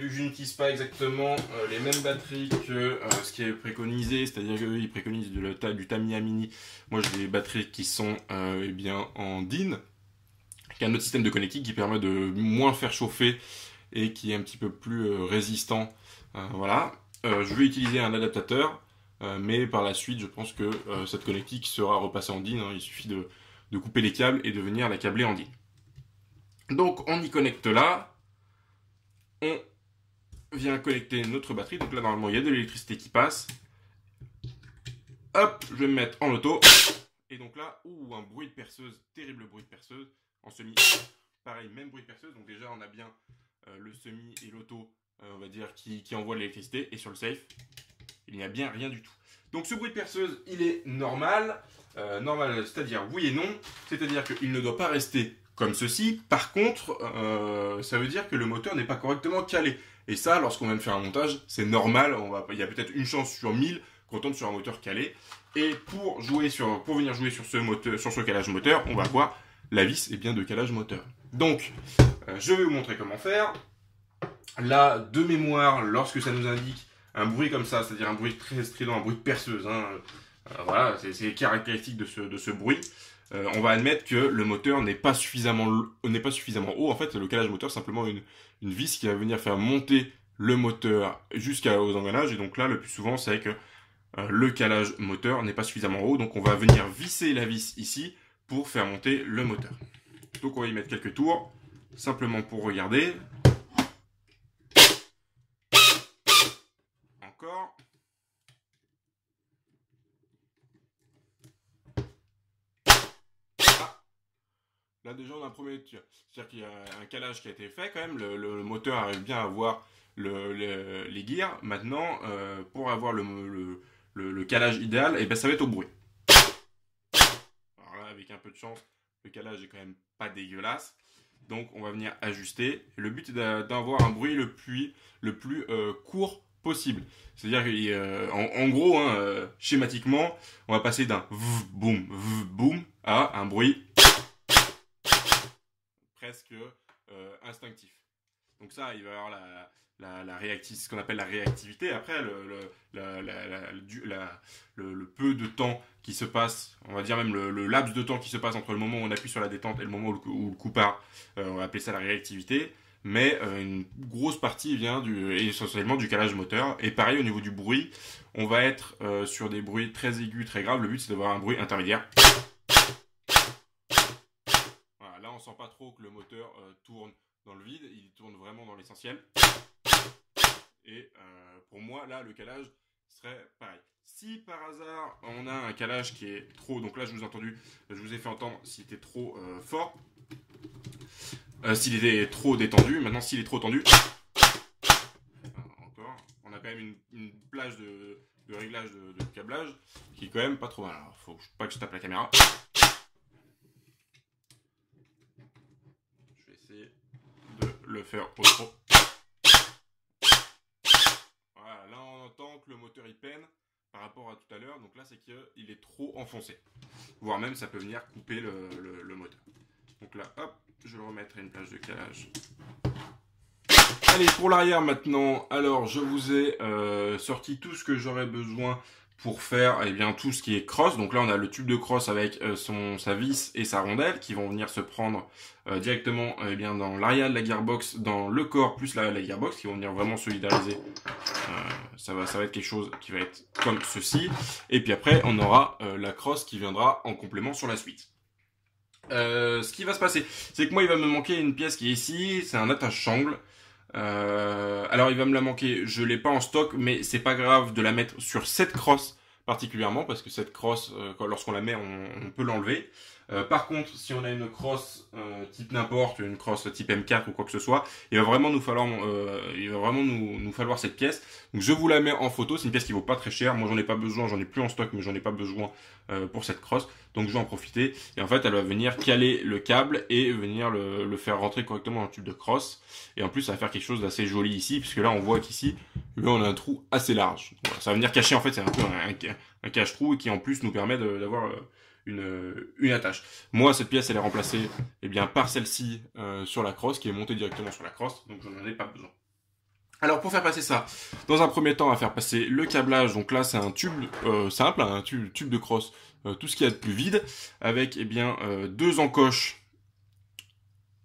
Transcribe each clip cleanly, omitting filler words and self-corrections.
vu que je n'utilise pas exactement les mêmes batteries que ce qui est préconisé, c'est-à-dire qu'ils préconisent du Tamiya Mini, moi j'ai des batteries qui sont eh bien, en DIN, qui est un autre système de connectique qui permet de moins faire chauffer et qui est un petit peu plus résistant. Voilà. Je vais utiliser un adaptateur, mais par la suite je pense que cette connectique sera repassée en DIN, hein. Il suffit de couper les câbles et de venir la câbler en DIN. Donc on y connecte là, on vient connecter notre batterie, donc là normalement il y a de l'électricité qui passe. Hop, je vais me mettre en auto, et donc là, un bruit de perceuse, terrible bruit de perceuse, en semi, pareil, même bruit de perceuse, donc déjà on a bien le semi et l'auto, on va dire, qui envoie l'électricité, et sur le safe, il n'y a bien rien du tout. Donc ce bruit de perceuse, il est normal, c'est-à-dire oui et non, c'est-à-dire qu'il ne doit pas rester comme ceci. Par contre, ça veut dire que le moteur n'est pas correctement calé. Et ça, lorsqu'on vient de faire un montage, c'est normal. Il y a peut-être une chance sur 1000 qu'on tombe sur un moteur calé. Et pour venir jouer sur ce calage moteur, on va avoir la vis de calage moteur. Donc, je vais vous montrer comment faire. Là, de mémoire, lorsque ça nous indique un bruit comme ça, c'est-à-dire un bruit très strident, un bruit de perceuse, hein, voilà, c'est caractéristique de ce bruit. On va admettre que le moteur n'est pas suffisamment haut. En fait, le calage moteur, c'est simplement une vis qui va venir faire monter le moteur jusqu'aux engrenages. Et donc là, le plus souvent, c'est que le calage moteur n'est pas suffisamment haut. Donc on va venir visser la vis ici pour faire monter le moteur. Donc on va y mettre quelques tours, simplement pour regarder. Encore. Là déjà on a un premier tir, c'est-à-dire qu'il y a un calage qui a été fait quand même, le moteur arrive bien à avoir les gears. Maintenant, pour avoir le calage idéal, et ben ça va être au bruit. Alors là, avec un peu de chance, le calage est quand même pas dégueulasse. Donc on va venir ajuster. Le but est d'avoir un bruit le plus court possible. C'est-à-dire qu'en gros, hein, schématiquement, on va passer d'un boum boum à un bruit presque instinctif. Donc ça, il va y avoir ce qu'on appelle la réactivité. Après, le peu de temps qui se passe, on va dire même le laps de temps qui se passe entre le moment où on appuie sur la détente et le moment où le coup part, on va appeler ça la réactivité. Mais une grosse partie vient essentiellement du calage moteur. Et pareil, au niveau du bruit, on va être sur des bruits très aigus, très graves. Le but, c'est d'avoir un bruit intermédiaire. Voilà, là, on sent pas trop que le moteur tourne dans le vide. Il tourne vraiment dans l'essentiel. Et pour moi, là, le calage serait pareil. Si par hasard, on a un calage qui est trop... Donc là, je vous ai fait entendre s'il était trop fort. S'il était trop détendu. Maintenant, s'il est trop tendu... Encore. On a quand même une plage de réglage de câblage qui est quand même pas trop mal. Alors, faut pas que je tape la caméra. Je vais essayer de le faire au trop. Voilà, là on entend que le moteur il peine par rapport à tout à l'heure. Donc là c'est qu'il est trop enfoncé. Voire même ça peut venir couper le moteur. Donc là hop, je vais remettre une plage de calage. Allez, pour l'arrière maintenant, alors je vous ai sorti tout ce que j'aurais besoin pour faire tout ce qui est crosse. Donc là on a le tube de crosse avec sa vis et sa rondelle qui vont venir se prendre directement dans l'arrière de la gearbox, dans le corps plus la gearbox, qui vont venir vraiment solidariser. Ça va être quelque chose qui va être comme ceci. Et puis après on aura la crosse qui viendra en complément sur la suite. Ce qui va se passer, c'est que moi il va me manquer une pièce qui est ici, c'est un attache-sangle. Alors il va me la manquer, je l'ai pas en stock, mais c'est pas grave de la mettre sur cette crosse particulièrement, parce que cette crosse, lorsqu'on la met, on peut l'enlever. Par contre, si on a une crosse type n'importe, une crosse type M4 ou quoi que ce soit, il va vraiment nous falloir, nous falloir cette pièce. Donc je vous la mets en photo. C'est une pièce qui vaut pas très cher. Moi j'en ai pas besoin, j'en ai plus en stock, mais j'en ai pas besoin pour cette crosse. Donc je vais en profiter. Et en fait, elle va venir caler le câble et venir le faire rentrer correctement dans le tube de crosse. Et en plus, ça va faire quelque chose d'assez joli ici, puisque là on voit qu'ici, on a un trou assez large. Voilà, ça va venir cacher, en fait, c'est un peu un cache-trou qui en plus nous permet d'avoir une attache. Moi, cette pièce, elle est remplacée par celle-ci sur la crosse, qui est montée directement sur la crosse, donc je n'en ai pas besoin. Alors pour faire passer ça, dans un premier temps, on va faire passer le câblage. Donc là, c'est un tube simple, un tube de crosse, tout ce qu'il y a de plus vide, avec eh bien deux encoches.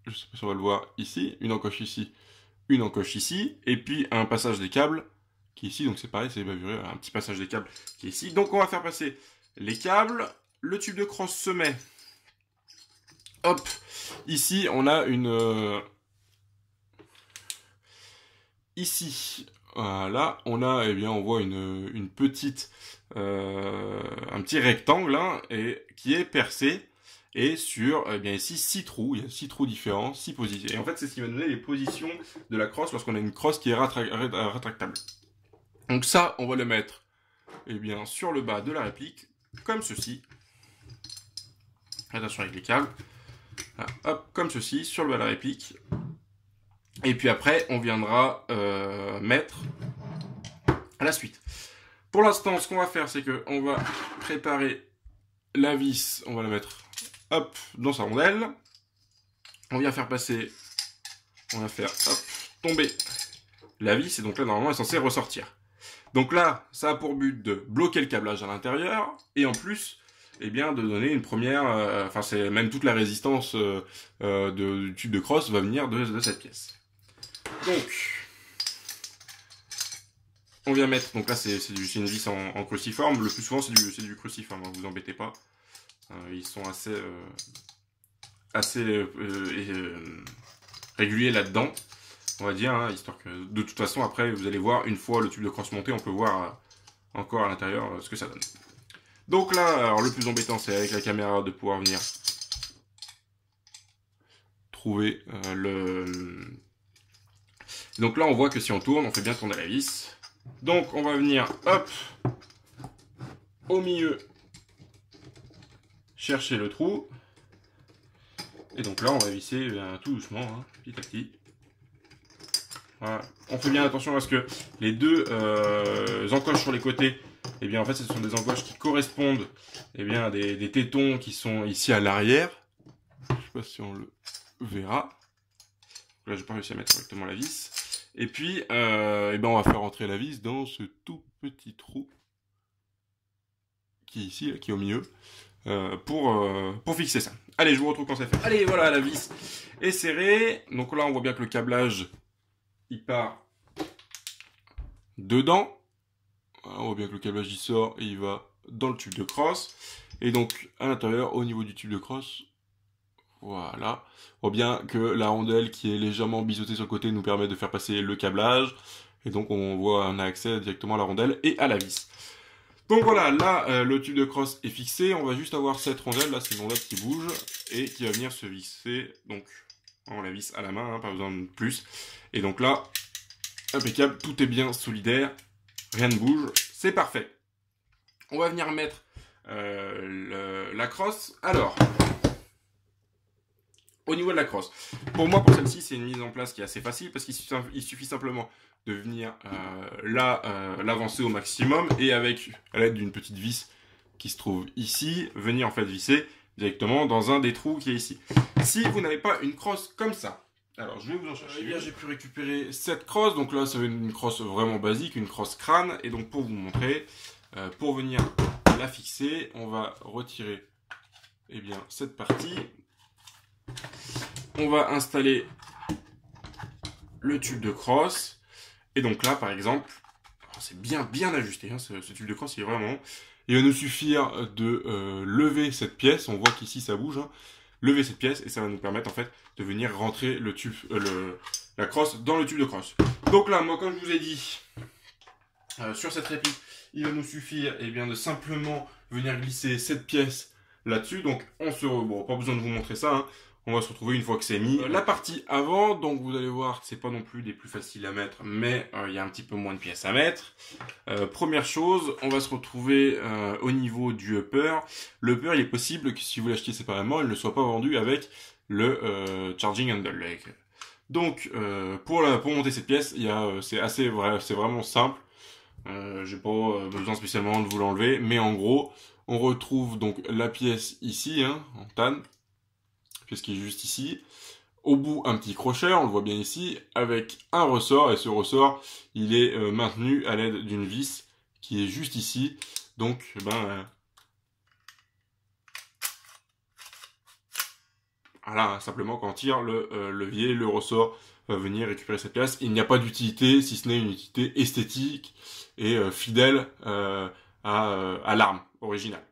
Je sais pas si on va le voir ici, une encoche ici, une encoche ici, et puis un passage des câbles qui est ici. Donc c'est pareil, c'est bavuré, un petit passage des câbles qui est ici. Donc on va faire passer les câbles. Le tube de crosse se met. Hop, ici on a une ici, voilà, on a, eh bien, on voit une petite, un petit rectangle, hein, et qui est percé, et sur, eh bien, ici, 6 trous, il y a 6 trous différents, 6 positions. Et en fait, c'est ce qui va donner les positions de la crosse lorsqu'on a une crosse qui est rétractable. Donc ça, on va le mettre, eh bien, sur le bas de la réplique, comme ceci. Attention avec les câbles. Voilà, hop, comme ceci, sur le bas de la réplique. Et puis après, on viendra mettre la suite. Pour l'instant, ce qu'on va faire, c'est que on va préparer la vis. On va la mettre, hop, dans sa rondelle. On vient faire passer, on va faire, hop, tomber la vis. Et donc là, normalement, elle est censée ressortir. Donc là, ça a pour but de bloquer le câblage à l'intérieur. Et en plus, eh bien, de donner une première... Enfin, c'est même toute la résistance du tube de crosse va venir de cette pièce. Donc, on vient mettre, donc là c'est une vis en cruciforme, le plus souvent c'est du cruciforme, hein, vous embêtez pas, ils sont assez réguliers là-dedans, on va dire, hein, histoire que de toute façon après vous allez voir, une fois le tube de crosse monté, on peut voir encore à l'intérieur ce que ça donne. Donc là, alors le plus embêtant c'est avec la caméra de pouvoir venir trouver Donc là, on voit que si on tourne, on fait bien tourner la vis. Donc, on va venir, hop, au milieu, chercher le trou. Et donc là, on va visser tout doucement, hein, petit à petit. Voilà. On fait bien attention à ce que les deux encoches sur les côtés, eh bien, en fait, ce sont des encoches qui correspondent eh bien, à des tétons qui sont ici à l'arrière. Je ne sais pas si on le verra. Là, je n'ai pas réussi à mettre correctement la vis. Et puis, eh ben, on va faire rentrer la vis dans ce tout petit trou qui est ici, là, qui est au milieu, pour fixer ça. Allez, je vous retrouve quand c'est fait. Allez, voilà, la vis est serrée. Donc là, on voit bien que le câblage, il part dedans. On voit bien que le câblage, il sort et il va dans le tube de crosse. Et donc, à l'intérieur, au niveau du tube de crosse, voilà. On voit bien que la rondelle qui est légèrement biseautée sur le côté nous permet de faire passer le câblage. Et donc on a accès directement à la rondelle et à la vis. Donc voilà, là le tube de crosse est fixé. On va juste avoir cette rondelle, là c'est une rondelle qui bouge et qui va venir se visser. Donc on la visse à la main, hein, pas besoin de plus. Et donc là, impeccable, tout est bien solidaire, rien ne bouge, c'est parfait. On va venir mettre la crosse. Alors... Au niveau de la crosse, pour moi, pour celle-ci, c'est une mise en place qui est assez facile parce qu'il suffit simplement de venir l'avancer au maximum et avec à l'aide d'une petite vis qui se trouve ici, venir en fait visser directement dans un des trous qui est ici. Si vous n'avez pas une crosse comme ça, alors je vais vous en chercher. Hier, j'ai pu récupérer cette crosse, donc là, c'est une crosse vraiment basique, une crosse crâne, et donc pour vous montrer, pour venir la fixer, on va retirer eh bien, cette partie. On va installer le tube de crosse. Et donc là, par exemple, c'est bien ajusté. Hein, ce tube de crosse, il est vraiment... Il va nous suffire de lever cette pièce. On voit qu'ici, ça bouge. Hein. Lever cette pièce et ça va nous permettre en fait de venir rentrer le tube, la crosse dans le tube de crosse. Donc là, moi, comme je vous ai dit, sur cette réplique, il va nous suffire eh bien, de simplement venir glisser cette pièce là-dessus. Donc, bon, pas besoin de vous montrer ça. Hein. On va se retrouver une fois que c'est mis. La partie avant, donc vous allez voir que c'est pas non plus des plus faciles à mettre, mais il y a un petit peu moins de pièces à mettre. Première chose, on va se retrouver au niveau du upper. Le upper, il est possible que si vous l'achetez séparément, il ne soit pas vendu avec le charging handle. Donc, pour monter cette pièce, c'est vraiment simple. J'ai pas besoin spécialement de vous l'enlever, mais en gros, on retrouve donc la pièce ici, hein, en tanne. Pièce qui est juste ici. au bout un petit crochet, on le voit bien ici, avec un ressort, et ce ressort, il est maintenu à l'aide d'une vis qui est juste ici. Donc, voilà, simplement quand on tire le levier, le ressort va venir récupérer cette pièce. Il n'y a pas d'utilité, si ce n'est une utilité esthétique et fidèle à l'arme originale.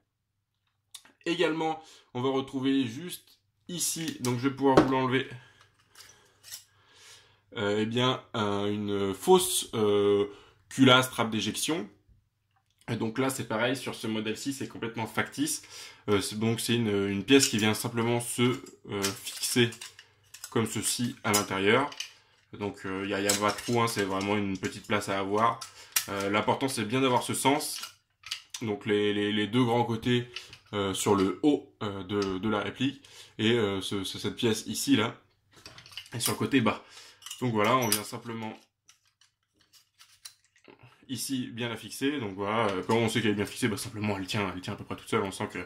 Également, on va retrouver juste ici, donc je vais pouvoir vous l'enlever, eh bien, une fausse culasse trappe d'éjection. Et donc là, c'est pareil, sur ce modèle-ci, c'est complètement factice. Donc c'est une pièce qui vient simplement se fixer comme ceci à l'intérieur. Donc il n'y a pas de trou, hein, c'est vraiment une petite place à avoir. L'important, c'est bien d'avoir ce sens. Donc les deux grands côtés sur le haut de la réplique. Et cette pièce ici, là, et sur le côté bas. Donc voilà, on vient simplement ici bien la fixer. Donc voilà, quand on sait qu'elle est bien fixée, simplement elle tient à peu près toute seule. On sent que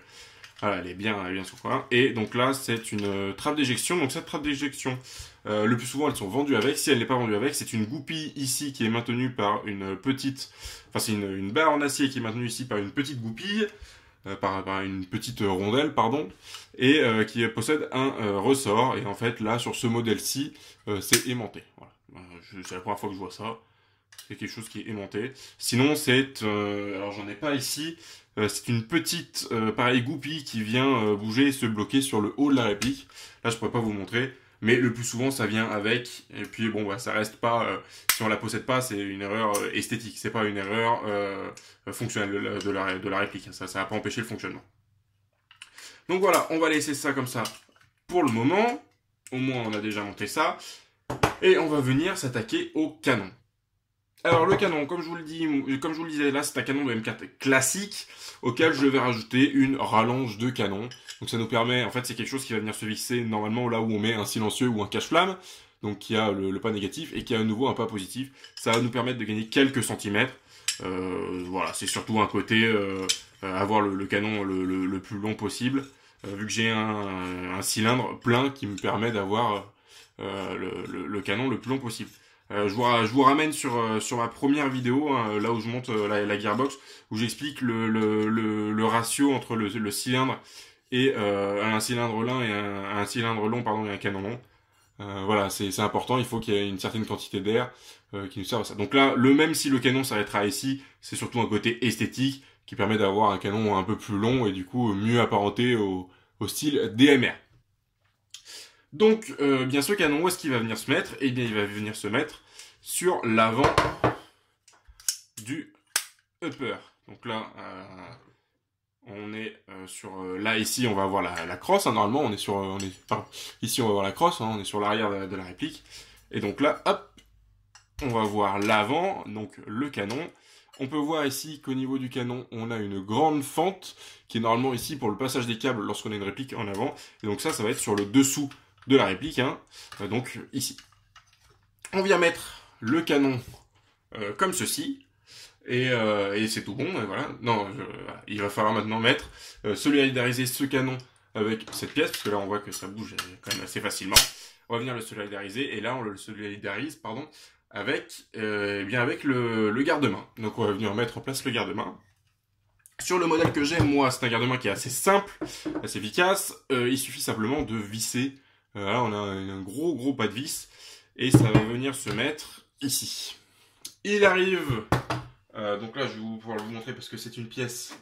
voilà, elle est bien sur coin. Et donc là, c'est une trappe d'éjection. Donc cette trappe d'éjection, le plus souvent, elles sont vendues avec. Si elle n'est pas vendue avec, c'est une goupille ici qui est maintenue par une petite... Enfin, c'est une barre en acier qui est maintenue ici par une petite goupille. Par une petite rondelle, pardon, et qui possède un ressort. Et en fait, là, sur ce modèle-ci, c'est aimanté. Voilà. C'est la première fois que je vois ça. C'est quelque chose qui est aimanté. Sinon, c'est... alors, j'en ai pas ici. C'est une petite, pareil, goupille qui vient bouger et se bloquer sur le haut de la réplique. Là, je pourrais pas vous montrer. Mais le plus souvent, ça vient avec. Et puis, bon, ça reste pas... si on la possède pas, c'est une erreur esthétique. C'est pas une erreur fonctionnelle de la réplique. Ça va pas empêcher le fonctionnement. Donc voilà, on va laisser ça comme ça pour le moment. Au moins, on a déjà monté ça. Et on va venir s'attaquer au canon. Alors le canon, comme je vous le disais, là c'est un canon de M4 classique auquel je vais rajouter une rallonge de canon. Donc ça nous permet, en fait c'est quelque chose qui va venir se fixer normalement là où on met un silencieux ou un cache-flamme, donc qui a le pas négatif et qui a à nouveau un pas positif. Ça va nous permettre de gagner quelques centimètres. Voilà, c'est surtout un côté avoir le canon le plus long possible, vu que j'ai un cylindre plein qui me permet d'avoir le canon le plus long possible. Je vous ramène sur ma première vidéo, hein, là où je monte la gearbox, où j'explique le ratio entre le cylindre et un cylindre lent et un cylindre long, pardon, et un canon long. Voilà, c'est important, il faut qu'il y ait une certaine quantité d'air qui nous serve à ça. Donc là, même si le canon s'arrêtera ici, c'est surtout un côté esthétique qui permet d'avoir un canon un peu plus long et du coup mieux apparenté au style DMR. Donc, bien ce canon, où est-ce qu'il va venir se mettre? Eh bien, il va venir se mettre sur l'avant du upper. Donc là, on est sur... là, ici, on va avoir la crosse. Hein, normalement, ici, on va voir la crosse. Hein, on est sur l'arrière de la réplique. Et donc là, hop, on va voir l'avant, donc le canon. On peut voir ici qu'au niveau du canon, on a une grande fente qui est normalement ici pour le passage des câbles lorsqu'on a une réplique en avant. Et donc ça va être sur le dessous de la réplique, hein, donc ici. On vient mettre le canon comme ceci, et c'est tout bon, et voilà. Non, il va falloir maintenant mettre, solidariser ce canon avec cette pièce, parce que là on voit que ça bouge quand même assez facilement. On va venir le solidariser, et là on le solidarise, pardon, avec, avec le garde-main. Donc on va venir mettre en place le garde-main. Sur le modèle que j'ai, moi, c'est un garde-main qui est assez simple, assez efficace. Il suffit simplement de visser. Là, on a un gros pas de vis. Et ça va venir se mettre ici. Il arrive... donc là, je vais pouvoir vous montrer parce que c'est une pièce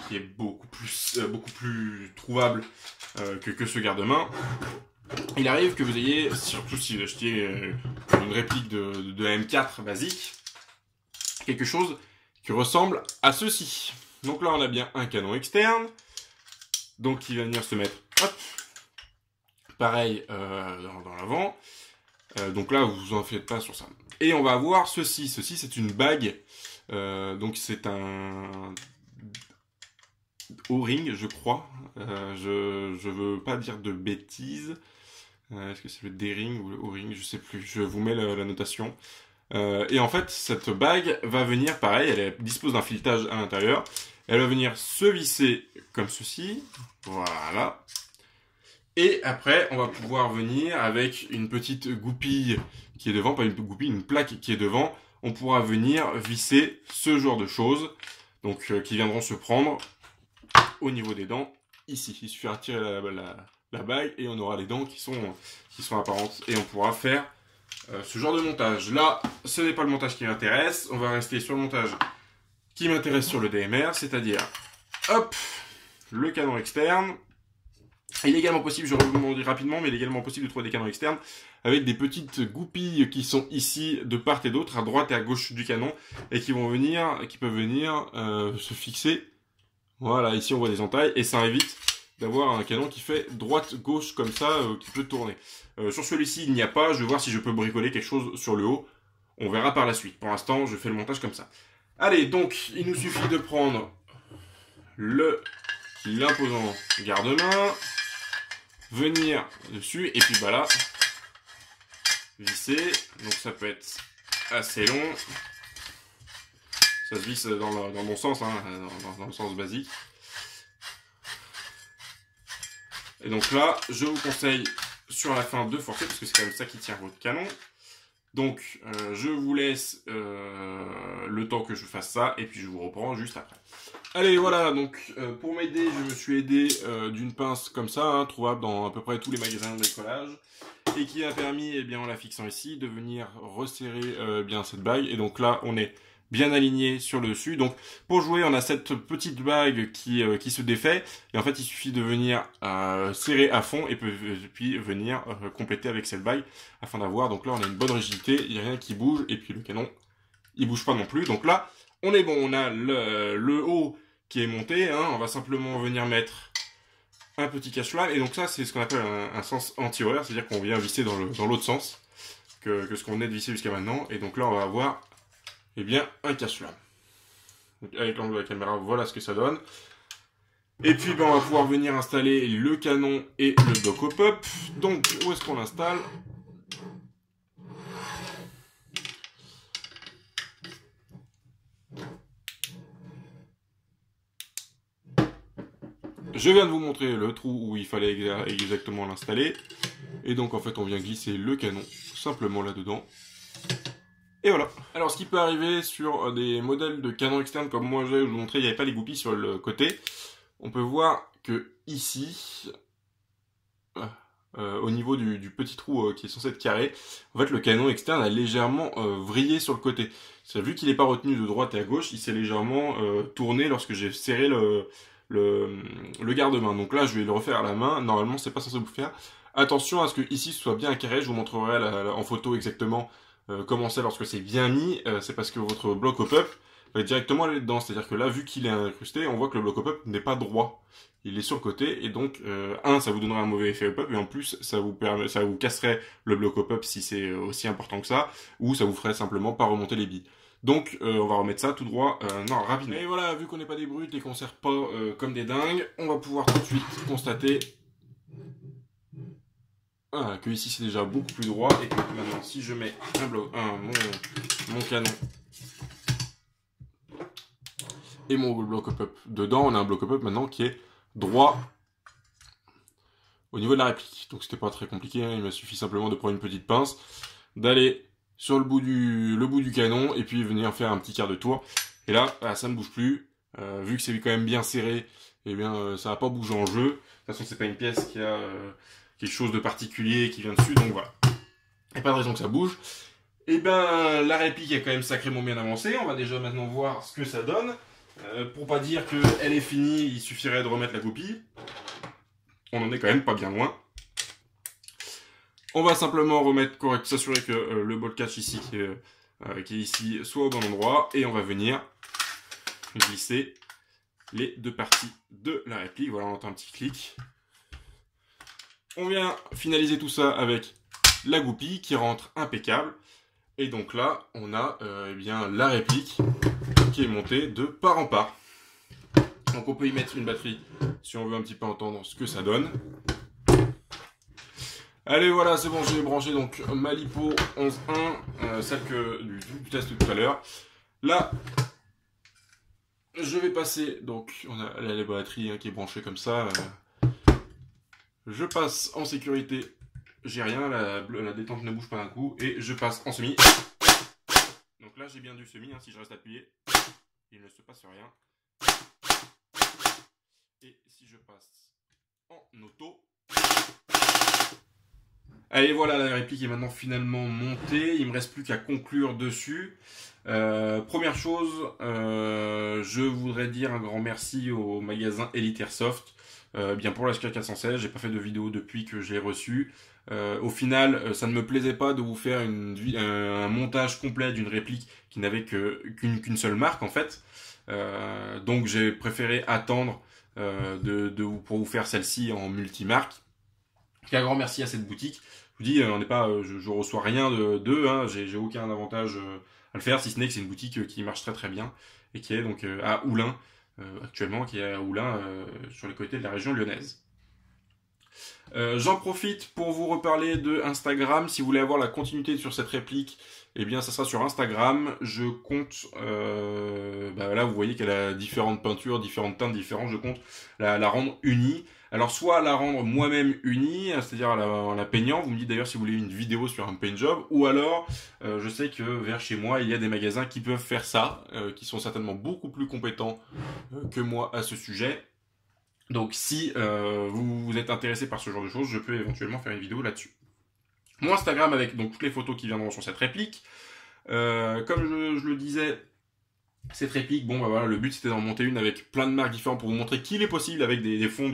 qui est beaucoup plus trouvable que ce garde-main. Il arrive que vous ayez, surtout si vous achetez une réplique de M4 basique, quelque chose qui ressemble à ceci. Donc là, on a bien un canon externe. Donc, qui va venir se mettre, hop, pareil, dans l'avant. Donc là, vous en faites pas sur ça. Et on va avoir ceci. Ceci, c'est une bague. Donc, c'est un O-ring, je crois. Je veux pas dire de bêtises. Est-ce que c'est le D-ring ou le O-ring? Je sais plus. Je vous mets la notation. Et en fait, cette bague va venir, pareil, elle dispose d'un filetage à l'intérieur. Elle va venir se visser comme ceci. Voilà. Et après, on va pouvoir venir avec une petite goupille qui est devant, pas une goupille, une plaque qui est devant. On pourra venir visser ce genre de choses, donc qui viendront se prendre au niveau des dents, ici. Il suffira de tirer la bague et on aura les dents qui sont apparentes. Et on pourra faire ce genre de montage. Là, ce n'est pas le montage qui m'intéresse. On va rester sur le montage qui m'intéresse sur le DMR, c'est-à-dire, hop, le canon externe. Il est également possible, je rebondis rapidement, mais il est également possible de trouver des canons externes avec des petites goupilles qui sont ici de part et d'autre, à droite et à gauche du canon, et qui peuvent venir se fixer. Voilà, ici on voit des entailles, et ça évite d'avoir un canon qui fait droite-gauche comme ça, qui peut tourner. Sur celui-ci, il n'y a pas, je vais voir si je peux bricoler quelque chose sur le haut. On verra par la suite. Pour l'instant, je fais le montage comme ça. Allez, donc, il nous suffit de prendre l'imposant garde-main, venir dessus, et puis bah là, visser. Donc ça peut être assez long. Ça se visse dans le bon sens, hein, dans le sens basique. Et donc là, je vous conseille sur la fin de forcer, parce que c'est quand même ça qui tient votre canon. Donc, je vous laisse le temps que je fasse ça, et puis je vous reprends juste après. Allez, voilà, donc pour m'aider, je me suis aidé d'une pince comme ça, hein, trouvable dans à peu près tous les magasins de bricolage, et qui a permis, eh bien, en la fixant ici, de venir resserrer bien cette bague. Et donc là, on est bien aligné sur le dessus. Donc pour jouer, on a cette petite bague qui se défait, et en fait il suffit de venir serrer à fond et puis venir compléter avec cette bague afin d'avoir, donc là on a une bonne rigidité, il n'y a rien qui bouge, et puis le canon il bouge pas non plus. Donc là on est bon, on a le haut qui est monté, hein. On va simplement venir mettre un petit cache-flamme, et donc ça c'est ce qu'on appelle un sens anti-horaire, c'est-à-dire qu'on vient visser dans l'autre sens que ce qu'on venait de visser jusqu'à maintenant. Et donc là on va avoir, eh bien, un cache-flamme. Avec l'angle de la caméra, voilà ce que ça donne. Et puis, ben, on va pouvoir venir installer le canon et le bloc au pop. Donc, où est-ce qu'on l'installe? Je viens de vous montrer le trou où il fallait exactement l'installer. Et donc, en fait, on vient glisser le canon simplement là-dedans. Et voilà. Alors ce qui peut arriver sur des modèles de canon externe comme moi je vous montrais, il n'y avait pas les goupilles sur le côté. On peut voir que ici, au niveau du petit trou qui est censé être carré, en fait le canon externe a légèrement vrillé sur le côté. Vu qu'il n'est pas retenu de droite et à gauche, il s'est légèrement tourné lorsque j'ai serré le garde-main. Donc là je vais le refaire à la main, normalement c'est pas censé vous faire. Attention à ce que ici ce soit bien carré, je vous montrerai en photo exactement comment c'est lorsque c'est bien mis. C'est parce que votre bloc op-up va directement aller dedans, c'est-à-dire que là vu qu'il est incrusté, on voit que le bloc op-up n'est pas droit, il est sur le côté, et donc ça vous donnerait un mauvais effet op-up, et en plus ça vous casserait le bloc op-up si c'est aussi important que ça, ou ça vous ferait simplement pas remonter les billes. Donc on va remettre ça tout droit, rapidement. Et voilà, vu qu'on n'est pas des brutes et qu'on sert pas comme des dingues, on va pouvoir tout de suite constater que ici c'est déjà beaucoup plus droit, et que maintenant si je mets mon canon et mon bloc op-up dedans, on a un bloc op-up maintenant qui est droit au niveau de la réplique. Donc c'était pas très compliqué, hein, il m'a suffi simplement de prendre une petite pince, d'aller sur le bout du canon, et puis venir faire un petit quart de tour. Et là, ça ne bouge plus. Vu que c'est quand même bien serré, eh bien ça va pas bouger en jeu. De toute façon, c'est pas une pièce qui a quelque chose de particulier qui vient dessus, donc voilà. Il n'y a pas de raison que ça bouge. Et ben la réplique est quand même sacrément bien avancée. On va déjà maintenant voir ce que ça donne. Pour pas dire qu'elle est finie, il suffirait de remettre la goupille. On en est quand même pas bien loin. On va simplement s'assurer que le ball catch ici, qui est ici, soit au bon endroit. Et on va venir glisser les deux parties de la réplique. Voilà, on entend un petit clic. On vient finaliser tout ça avec la goupille qui rentre impeccable. Et donc là, on a eh bien, la réplique qui est montée de part en part. Donc on peut y mettre une batterie si on veut un petit peu entendre ce que ça donne. Allez, voilà, c'est bon, j'ai branché donc ma LiPo 11.1, celle du test tout à l'heure. Là, je vais passer, donc on a la batterie qui est branchée comme ça. Je passe en sécurité. J'ai rien, la détente ne bouge pas d'un coup. Et je passe en semi. Donc là, j'ai bien du semi. Hein, si je reste appuyé, il ne se passe rien. Et si je passe en auto... Allez, voilà, la réplique est maintenant finalement montée. Il me reste plus qu'à conclure dessus. Première chose, je voudrais dire un grand merci au magasin Elite Airsoft. Bien pour la HK416, j'ai pas fait de vidéo depuis que je l'ai reçu. Au final, ça ne me plaisait pas de vous faire un montage complet d'une réplique qui n'avait qu'une seule marque en fait. Donc j'ai préféré attendre pour vous faire celle-ci en multimarque. Un grand merci à cette boutique. Je vous dis, on n'est pas, je reçois rien d'eux, hein, j'ai aucun avantage à le faire, si ce n'est que c'est une boutique qui marche très très bien et qui est donc à Oulin actuellement, qui est à Oulin sur les côtés de la région lyonnaise. J'en profite pour vous reparler de Instagram. Si vous voulez avoir la continuité sur cette réplique, eh bien ça sera sur Instagram. Je compte, là vous voyez qu'elle a différentes peintures, différentes teintes différentes. Je compte la rendre unie. Alors soit la rendre moi-même unie, c'est-à-dire en la peignant. Vous me dites d'ailleurs si vous voulez une vidéo sur un paint job. Ou alors, je sais que vers chez moi, il y a des magasins qui peuvent faire ça, qui sont certainement beaucoup plus compétents que moi à ce sujet. Donc si vous êtes intéressé par ce genre de choses, je peux éventuellement faire une vidéo là-dessus. Mon Instagram avec donc toutes les photos qui viendront sur cette réplique. Comme je le disais, cette réplique, bon bah voilà, le but c'était d'en monter une avec plein de marques différentes pour vous montrer qu'il est possible avec des fonds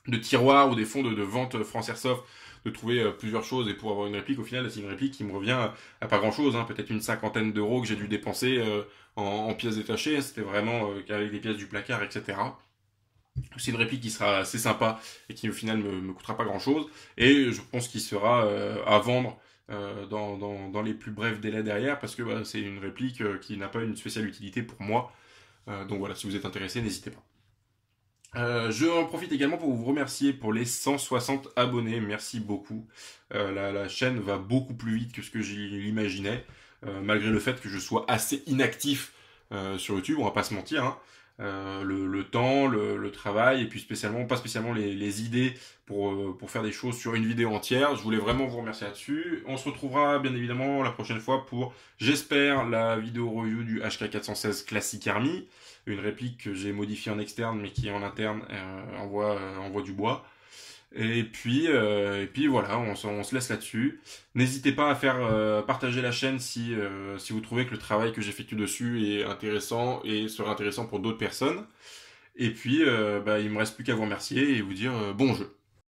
de tiroirs ou des fonds de vente France Airsoft de trouver plusieurs choses et pour avoir une réplique. Au final, c'est une réplique qui me revient à pas grand-chose, hein, peut-être une 50aine d'euros que j'ai dû dépenser en pièces détachées. C'était vraiment avec des pièces du placard, etc. C'est une réplique qui sera assez sympa et qui au final me coûtera pas grand chose et je pense qu'il sera à vendre dans les plus brefs délais derrière parce que c'est une réplique qui n'a pas une spéciale utilité pour moi. Donc voilà, si vous êtes intéressé, n'hésitez pas. Je en profite également pour vous remercier pour les 160 abonnés, merci beaucoup. La chaîne va beaucoup plus vite que ce que j'imaginais, malgré le fait que je sois assez inactif sur YouTube, on va pas se mentir, hein. Le temps, le travail et puis pas spécialement les idées pour faire des choses sur une vidéo entière. Je voulais vraiment vous remercier là-dessus. On se retrouvera bien évidemment la prochaine fois pour, j'espère, la vidéo review du HK416 Classic Army, une réplique que j'ai modifiée en externe mais qui en interne envoie du bois. Et puis voilà, on se laisse là-dessus. N'hésitez pas à faire partager la chaîne si vous trouvez que le travail que j'effectue dessus est intéressant et sera intéressant pour d'autres personnes. Et puis, il me reste plus qu'à vous remercier et vous dire bon jeu.